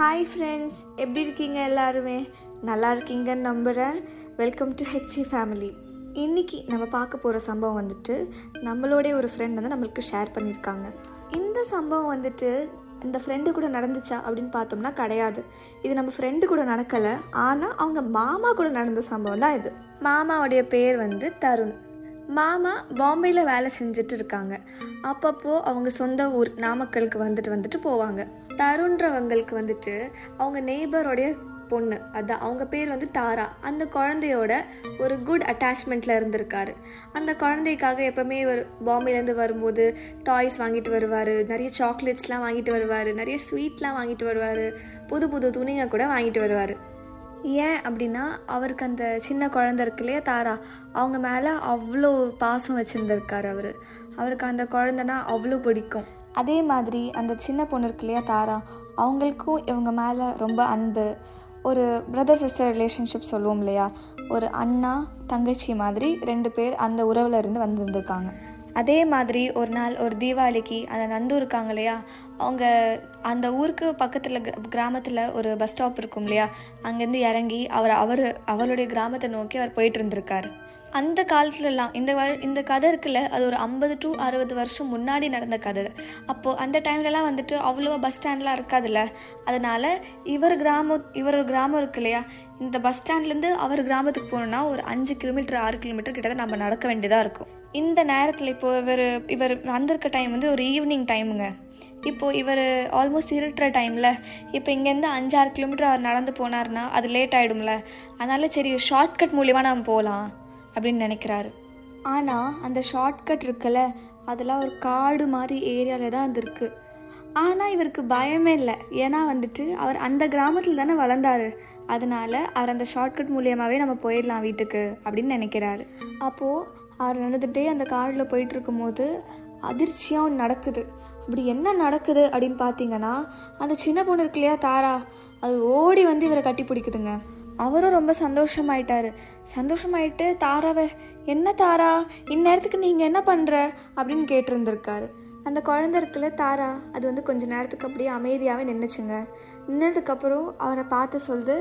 Hi friends, எப்படி இருக்கீங்க? எல்லாருமே நல்லா இருக்கீங்கன்னு நம்புகிறேன். Welcome to HC family. இன்றைக்கி நம்ம பார்க்க போகிற சம்பவம் வந்துட்டு நம்மளோடைய ஒரு ஃப்ரெண்ட் வந்து நம்மளுக்கு ஷேர் பண்ணியிருக்காங்க. இந்த சம்பவம் வந்துட்டு இந்த ஃப்ரெண்டு கூட நடந்துச்சா அப்படின்னு பார்த்தோம்னா கிடையாது. இது நம்ம ஃப்ரெண்டு கூட நடக்கலை, ஆனால் அவங்க மாமா கூட நடந்த சம்பவம் தான் இது. மாமாவுடைய பேர் வந்து தருண். மாமா பாம்பேயில் வேலை செஞ்சுட்டு இருக்காங்க. அப்பப்போ அவங்க சொந்த ஊர் நாமக்கலுக்கு வந்துட்டு போவாங்க. தருண்ன்றவங்களுக்கு வந்துட்டு அவங்க நெய்பரோடைய பொண்ணு, அதான் அவங்க பேர் வந்து தாரா, அந்த குழந்தையோட ஒரு குட் அட்டாச்மெண்ட்டில் இருந்திருக்காரு. அந்த குழந்தைக்காக எப்போவுமே ஒரு பாம்பேலேருந்து வரும்போது டாய்ஸ் வாங்கிட்டு வருவார், நிறைய சாக்லேட்ஸ்லாம் வாங்கிட்டு வருவார், நிறைய ஸ்வீட்லாம் வாங்கிட்டு வருவார், புது புது துணிங்க கூட வாங்கிட்டு வருவார். ஏன் அப்படின்னா அவருக்கு அந்த சின்ன குழந்தை இருக்கு இல்லையா தாரா, அவங்க மேலே அவ்வளோ பாசம் வச்சுருந்துருக்காரு. அவருக்கு அந்த குழந்தைனா அவ்வளோ பிடிக்கும். அதே மாதிரி அந்த சின்ன பொண்ணு இருக்கு இல்லையா தாரா, அவங்களுக்கும் இவங்க மேலே ரொம்ப அன்பு, ஒரு பிரதர் சிஸ்டர் ரிலேஷன்ஷிப் சொல்லுவோம் இல்லையா, ஒரு அண்ணா தங்கச்சி மாதிரி 2 பேர் அந்த உறவில் இருந்து வந்துருந்துருக்காங்க. அதே மாதிரி ஒரு நாள் ஒரு தீபாவளிக்கு அந்த நந்து இருக்காங்க இல்லையா, அவங்க அந்த ஊருக்கு பக்கத்தில் கிராமத்தில் ஒரு பஸ் ஸ்டாப் இருக்கும் இல்லையா, அங்கேருந்து இறங்கி அவருடைய கிராமத்தை நோக்கி அவர் போயிட்டு இருந்திருக்காரு. அந்த காலத்துலலாம் இந்த கதை இருக்குல்ல, அது ஒரு 50 to 60 வருஷம் முன்னாடி நடந்த கதை. அப்போது அந்த டைம்லலாம் வந்துட்டு அவ்வளோவா பஸ் ஸ்டாண்ட்லாம் இருக்காதுல்ல, அதனால் இவர் கிராமம் இருக்கு இல்லையா, இந்த பஸ் ஸ்டாண்ட்லேருந்து அவர் கிராமத்துக்கு போகணுன்னா ஒரு 5 கிலோமீட்டர் 6 கிலோமீட்டர் கிட்டத்தட்ட நம்ம நடக்க வேண்டியதாக இருக்கும். இந்த நேரத்தில் இப்போது இவர் வந்திருக்க டைம் வந்து ஒரு ஈவினிங் டைமுங்க. இப்போது இவர் ஆல்மோஸ்ட் இருட்டுற டைமில் இப்போ இங்கேருந்து 5-6 கிலோமீட்டர் அவர் நடந்து போனார்னா அது லேட் ஆகிடும்ல, அதனால் சரி ஷார்ட்கட் மூலிமா நம்ம போகலாம் அப்படின்னு நினைக்கிறாரு. ஆனால் அந்த ஷார்ட்கட் இருக்குல்ல, அதெல்லாம் ஒரு காடு மாதிரி ஏரியாவில் தான் அது இருக்குது. ஆனால் இவருக்கு பயமே இல்லை, ஏன்னா வந்துட்டு அவர் அந்த கிராமத்தில் தானே வளர்ந்தார், அதனால் அவர் அந்த ஷார்ட்கட் மூலியமாகவே நம்ம போயிடலாம் வீட்டுக்கு அப்படின்னு நினைக்கிறாரு. அப்போது அவர் நடந்துகிட்டே அந்த காடில் போயிட்டுருக்கும் போது அதிர்ச்சியாக ஒன்று நடக்குது. அப்படி என்ன நடக்குது அப்படின்னு பார்த்தீங்கன்னா, அந்த சின்ன பொண்ணு இருக்கு இல்லையா தாரா, அது ஓடி வந்து இவரை கட்டி பிடிக்குதுங்க. அவரும் ரொம்ப சந்தோஷமாயிட்டு தாராவை, என்ன தாரா இந்நேரத்துக்கு நீங்கள் என்ன பண்ணுற அப்படின்னு கேட்டிருந்துருக்காரு. அந்த குழந்தை இருக்குல்ல தாரா, அது வந்து கொஞ்சம் நேரத்துக்கு அப்படியே அமைதியாகவே நின்றுச்சுங்க. நின்னதுக்கப்புறம் அவரை பார்த்து சொல்லுது,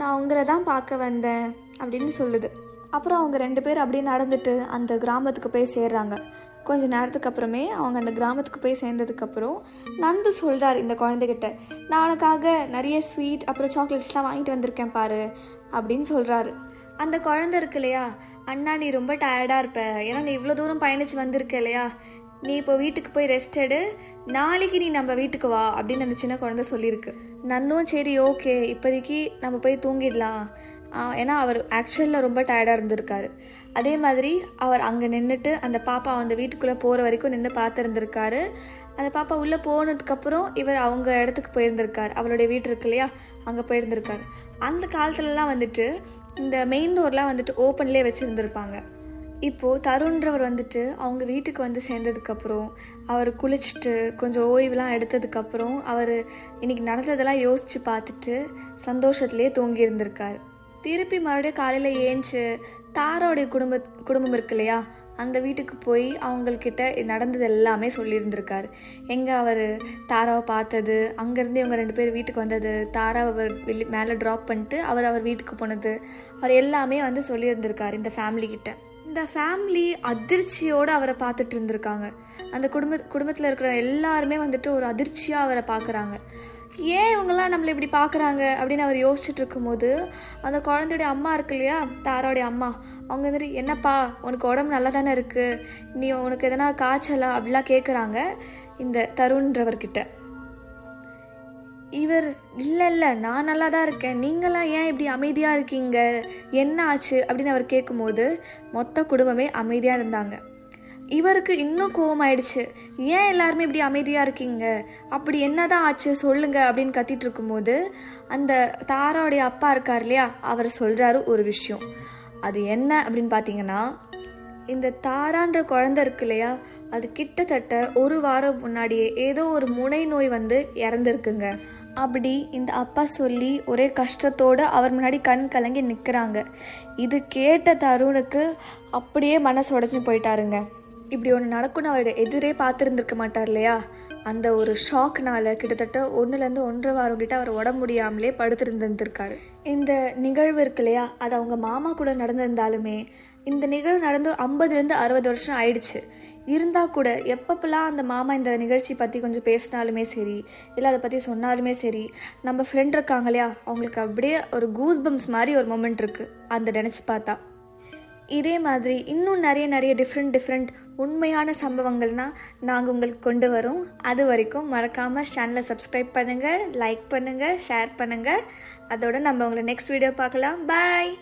நான் உங்களை தான் பார்க்க வந்தேன் அப்படின்னு சொல்லுது. அப்புறம் அவங்க 2 பேர் அப்படியே நடந்துட்டு அந்த கிராமத்துக்கு போய் சேர்றாங்க. கொஞ்சம் நேரத்துக்கு அப்புறமே அவங்க அந்த கிராமத்துக்கு போய் சேர்ந்ததுக்கப்புறம் நந்து சொல்கிறார் இந்த குழந்தைகிட்ட, நான் உனக்காக நிறைய ஸ்வீட் அப்புறம் சாக்லேட்ஸ்லாம் வாங்கிட்டு வந்திருக்கேன் பாரு அப்படின்னு சொல்கிறாரு. அந்த குழந்தை இருக்கு இல்லையா, அண்ணா நீ ரொம்ப டயர்டாக இருப்ப, ஏன்னா நீ இவ்வளோ தூரம் பயணிச்சு வந்திருக்க இல்லையா, நீ இப்போ வீட்டுக்கு போய் ரெஸ்ட் எடு, நாளைக்கு நீ நம்ம வீட்டுக்கு வா அப்படின்னு அந்த சின்ன குழந்தை சொல்லியிருக்கு. நந்தும் சரி ஓகே இப்போதைக்கு நம்ம போய் தூங்கிடலாம், ஏன்னா அவர் ஆக்சுவலில் ரொம்ப டயர்டாக இருந்திருக்காரு. அதே மாதிரி அவர் அங்கே நின்றுட்டு அந்த பாப்பா அந்த வீட்டுக்குள்ளே போகிற வரைக்கும் நின்று பார்த்துருந்துருக்காரு. அந்த பாப்பா உள்ளே போனதுக்கப்புறம் இவர் அவங்க இடத்துக்கு போயிருந்திருக்கார், அவருடைய வீட்டு இருக்கு இல்லையா அங்கே போயிருந்திருக்காரு. அந்த காலத்துலலாம் வந்துட்டு இந்த மெயின் டோர்லாம் வந்துட்டு ஓப்பன்லேயே வச்சுருந்துருப்பாங்க. இப்போது தருண்ன்றவர் வந்துட்டு அவங்க வீட்டுக்கு வந்து சேர்ந்ததுக்கப்புறம் அவர் குளிச்சுட்டு கொஞ்சம் ஓய்வுலாம் எடுத்ததுக்கப்புறம் அவர் இன்றைக்கி நடந்ததெல்லாம் யோசித்து பார்த்துட்டு சந்தோஷத்துலேயே தூங்கி இருந்திருக்காரு. திருப்பி மறுபடியும் காலையில் ஏஞ்சி தாராவுடைய குடும்பம் இருக்கு இல்லையா, அந்த வீட்டுக்கு போய் அவங்கக்கிட்ட நடந்தது எல்லாமே சொல்லியிருந்திருக்காரு. எங்கே அவர் தாராவை பார்த்தது, அங்கேருந்து இவங்க 2 பேர் வீட்டுக்கு வந்தது, தாராவை அவர் மேலே ட்ராப் பண்ணிட்டு அவர் வீட்டுக்கு போனது, அவர் எல்லாமே வந்து சொல்லியிருந்திருக்காரு இந்த ஃபேமிலிக்கிட்ட. இந்த ஃபேமிலி அதிர்ச்சியோடு அவரை பார்த்துட்டு இருந்திருக்காங்க. அந்த குடும்பத்தில் இருக்கிற எல்லாருமே வந்துட்டு ஒரு அதிர்ச்சியாக அவரை பார்க்குறாங்க. ஏன் இவங்கெல்லாம் நம்மளை இப்படி பார்க்குறாங்க அப்படின்னு அவர் யோசிச்சுட்டு இருக்கும்போது அந்த குழந்தையுடைய அம்மா இருக்கு இல்லையா, தாராவுடைய அம்மா, அவங்க வந்துட்டு என்னப்பா உனக்கு உடம்பு நல்லா தானே இருக்குது, நீ உனக்கு எதனா காய்ச்சலா அப்படிலாம் கேட்குறாங்க இந்த தருண்ன்றவர்கிட்ட. இவர் இல்லை நான் நல்லா தான் இருக்கேன், நீங்களாம் ஏன் இப்படி அமைதியாக இருக்கீங்க, என்ன ஆச்சு அப்படின்னு அவர் கேட்கும்போது மொத்த குடும்பமே அமைதியாக இருந்தாங்க. இவருக்கு இன்னும் கோவமாயிடுச்சு, ஏன் எல்லாருமே இப்படி அமைதியாக இருக்கீங்க, அப்படி என்ன தான் ஆச்சு சொல்லுங்க அப்படின்னு கத்திட்டு இருக்கும்போது அந்த தாராவுடைய அப்பா இருக்கார் இல்லையா, அவர் சொல்கிறாரு ஒரு விஷயம். அது என்ன அப்படின்னு பார்த்தீங்கன்னா, இந்த தாரான்ற குழந்தை இருக்கு இல்லையா, அது கிட்டத்தட்ட 1 வாரம் முன்னாடியே ஏதோ ஒரு முனை நோய் வந்து இறந்துருக்குங்க. அப்படி இந்த அப்பா சொல்லி ஒரே கஷ்டத்தோடு அவர் முன்னாடி கண் கலங்கி நிற்கிறாங்க. இது கேட்ட தருணுக்கு அப்படியே மனசு உடஞ்சி போயிட்டாருங்க. இப்படி ஒன்று நடக்கும்னு அவரோட எதிரே பார்த்துருந்துருக்க மாட்டார் இல்லையா. அந்த ஒரு ஷாக்னால கிட்டத்தட்ட 1லேருந்து 1.5 வாரம் கிட்ட அவர் உடம்பு முடியாமலே படுத்துருந்துருக்காரு. இந்த நிகழ்வு இருக்கு இல்லையா, அது அவங்க மாமா கூட நடந்திருந்தாலுமே இந்த நிகழ்வு நடந்து 50லேருந்து 60 வருஷம் ஆயிடுச்சு. இருந்தால் கூட எப்பப்பெல்லாம் அந்த மாமா இந்த நிகழ்ச்சி பற்றி கொஞ்சம் பேசினாலுமே சரி, இல்லை அதை பற்றி சொன்னாலுமே சரி, நம்ம ஃப்ரெண்ட் இருக்காங்க இல்லையா, அவங்களுக்கு அப்படியே ஒரு கூஸ் பம்ப்ஸ் மாதிரி ஒரு மொமெண்ட் இருக்குது அந்த நினச்சி பார்த்தா. இதே மாதிரி இன்னும் நிறைய டிஃப்ரெண்ட் உண்மையான சம்பவங்கள்னால் நாங்கள் உங்களுக்கு கொண்டு வரோம். அது வரைக்கும் மறக்காமல் சேனலை சப்ஸ்கிரைப் பண்ணுங்கள், லைக் பண்ணுங்கள், ஷேர் பண்ணுங்கள். அதோடு நம்ம உங்களை நெக்ஸ்ட் வீடியோ பார்க்கலாம். பாய்.